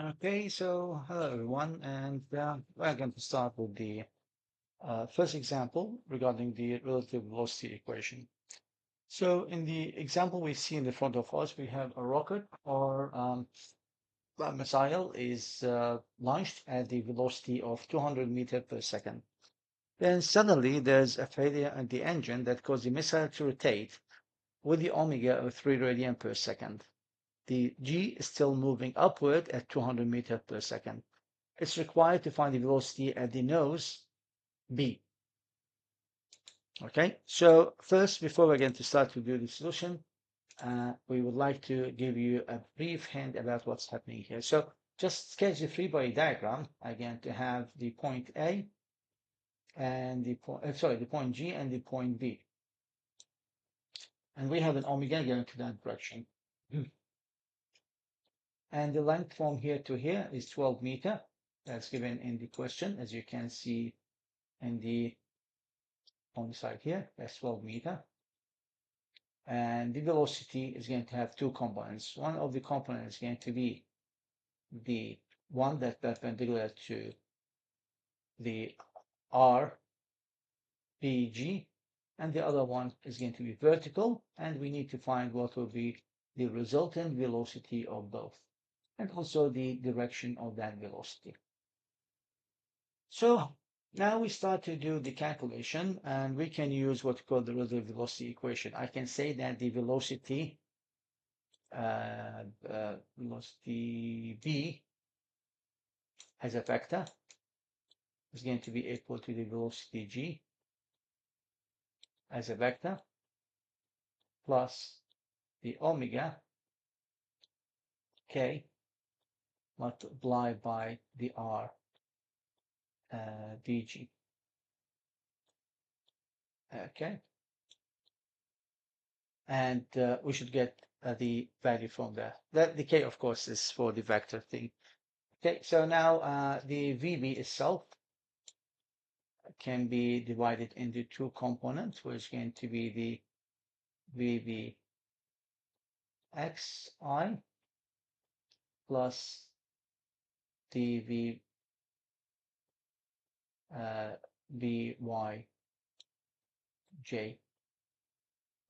Okay, so hello everyone, and we're going to start with the first example regarding the relative velocity equation. So in the example we see in the front of us, we have a rocket or a missile is launched at the velocity of 200 meters per second. Then suddenly there's a failure in the engine that causes the missile to rotate with the omega of 3 radian per second. The G is still moving upward at 200 meters per second. It's required to find the velocity at the nose B. Okay, so first, before we're going to start to do the solution, we would like to give you a brief hint about what's happening here. So just sketch the free body diagram again to have the point A and the point G and the point B. And we have an omega going to that direction. And the length from here to here is 12 meter. That's given in the question, as you can see in the on the side here, that's 12 meter. And the velocity is going to have two components. One of the components is going to be the one that's perpendicular to the RPG, and the other one is going to be vertical, and we need to find what will be the resultant velocity of both, and also the direction of that velocity. So now we start to do the calculation, and we can use what we call the relative velocity equation. I can say that the velocity velocity v as a vector is going to be equal to the velocity g as a vector plus the omega k multiplied by the r dg. Okay, and we should get the value from there. The k, of course, is for the vector thing. Okay, so now the VB itself can be divided into two components, which is going to be the VB xi plus dv byj.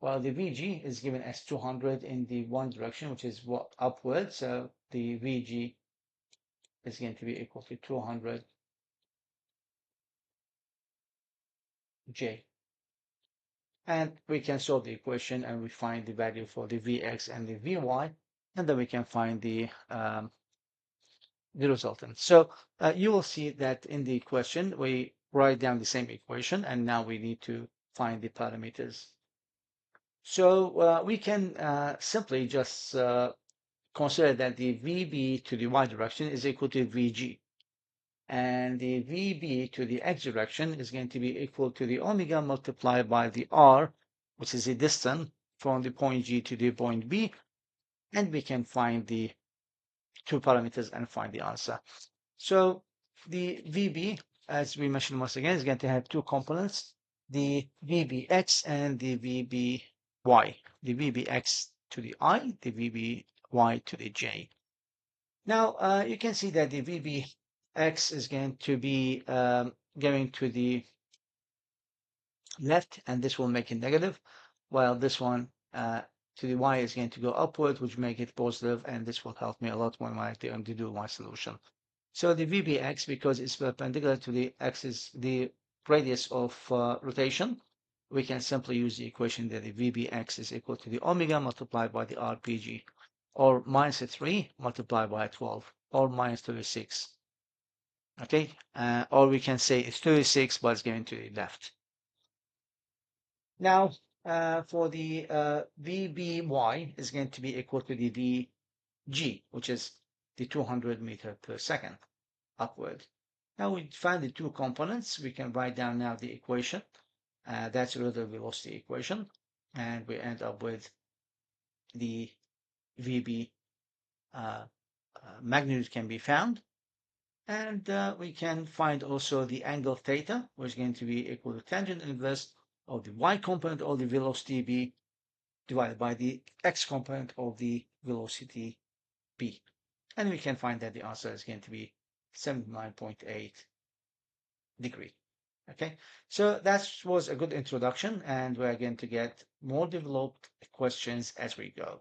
Well, the vg is given as 200 in the one direction, which is what upward. So the vg is going to be equal to 200 j. And we can solve the equation and we find the value for the vx and the vy, and then we can find the resultant. So you will see that in the question, we write down the same equation, and now we need to find the parameters. So we can simply just consider that the VB to the y direction is equal to VG. And the VB to the x direction is going to be equal to the omega multiplied by the r, which is the distance from the point G to the point B. And we can find the two parameters and find the answer. So the VB, as we mentioned once again, is going to have two components, the VBX and the VBY, the VBX to the I, the VBY to the J. Now, you can see that the VBX is going to be going to the left, and this will make it negative, while this one to the Y is going to go upward, which make it positive, and this will help me a lot when I am to do my solution. So the VBX, because it's perpendicular to the axis, the radius of rotation, we can simply use the equation that the VBX is equal to the omega multiplied by the RPG, or minus 3 multiplied by 12, or minus 36. Okay, or we can say it's 36, but it's going to the left. Now, for the VBY is going to be equal to the VG, which is the 200 meter per second upward. Now we find the two components. We can write down now the equation. That's a relative velocity equation. And we end up with the VB magnitude can be found. And we can find also the angle theta, which is going to be equal to tangent inverse of the y component of the velocity b divided by the x component of the velocity b. and we can find that the answer is going to be 79.8 degree. Okay, so that was a good introduction, and we're going to get more developed questions as we go.